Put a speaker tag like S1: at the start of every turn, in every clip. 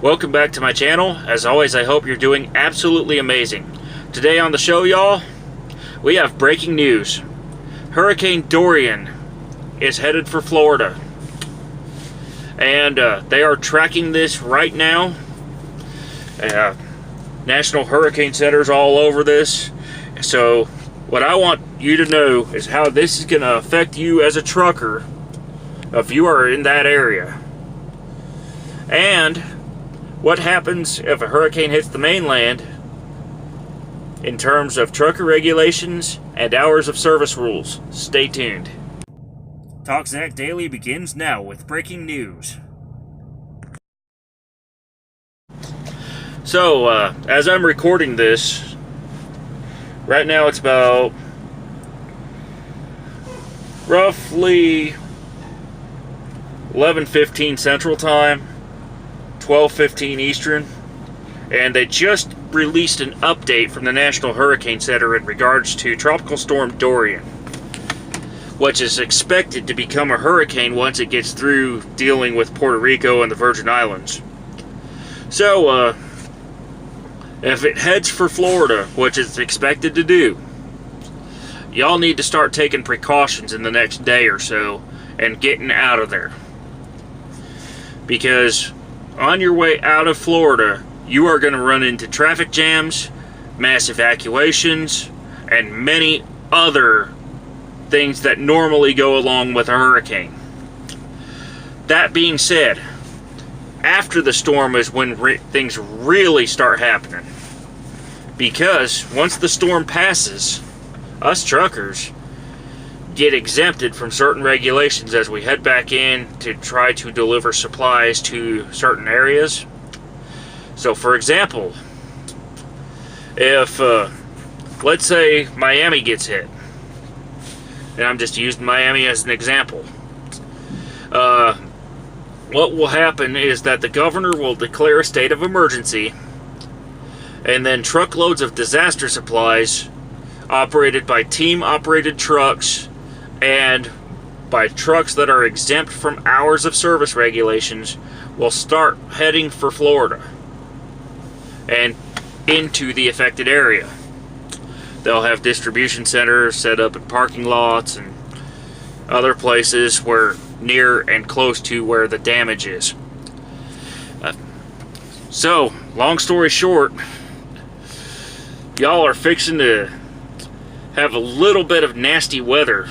S1: Welcome back to my channel. As always, I hope you're doing absolutely amazing. Today on the show, y'all, we have breaking news. Hurricane Dorian is headed for Florida. And they are tracking this right now. National Hurricane Center's all over this. So what I want you to know is how this is going to affect you as a trucker if you are in that area. And what happens if a hurricane hits the mainland in terms of trucker regulations and hours of service rules. Stay tuned. TalkZach Daily begins now with breaking news. So, as I'm recording this, right now it's about roughly 11:15 Central Time, 12:15 Eastern, and they just released an update from the National Hurricane Center in regards to Tropical Storm Dorian, which is expected to become a hurricane once it gets through dealing with Puerto Rico and the Virgin Islands. So, if it heads for Florida, which it's expected to do, y'all need to start taking precautions in the next day or so and getting out of there. Because on your way out of Florida, you are going to run into traffic jams, mass evacuations, and many other things that normally go along with a hurricane. That being said, after the storm is when things really start happening. Because once the storm passes, us truckers get exempted from certain regulations as we head back in to try to deliver supplies to certain areas. So for example, if let's say Miami gets hit, and I'm just using Miami as an example, what will happen is that the governor will declare a state of emergency, and then truckloads of disaster supplies operated by team-operated trucks and by trucks that are exempt from hours of service regulations will start heading for Florida and into the affected area. They'll have distribution centers set up in parking lots and other places where near and close to where the damage is. So, long story short, y'all are fixing to have a little bit of nasty weather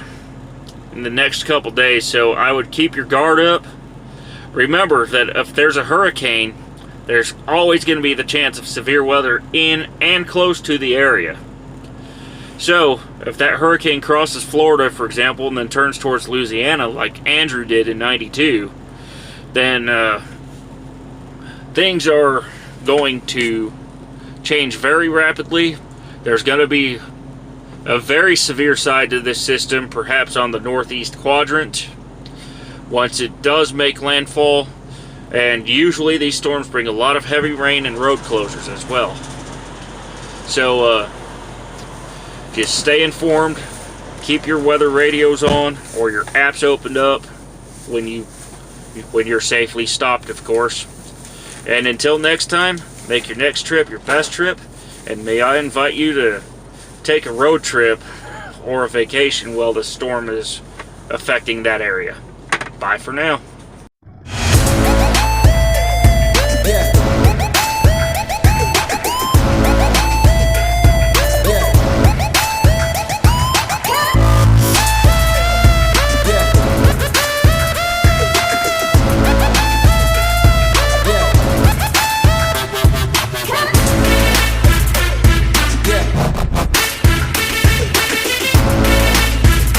S1: in the next couple days, so I would keep your guard up. Remember that if there's a hurricane, there's always going to be the chance of severe weather in and close to the area. So, if that hurricane crosses Florida, for example, and then turns towards Louisiana like Andrew did in '92, then things are going to change very rapidly. There's going to be a very severe side to this system, perhaps on the northeast quadrant, once it does make landfall. And usually these storms bring a lot of heavy rain and road closures as well. So just stay informed, keep your weather radios on or your apps opened up when you're safely stopped, of course. And until next time, make your next trip your best trip, and may I invite you to take a road trip or a vacation while the storm is affecting that area. Bye for now.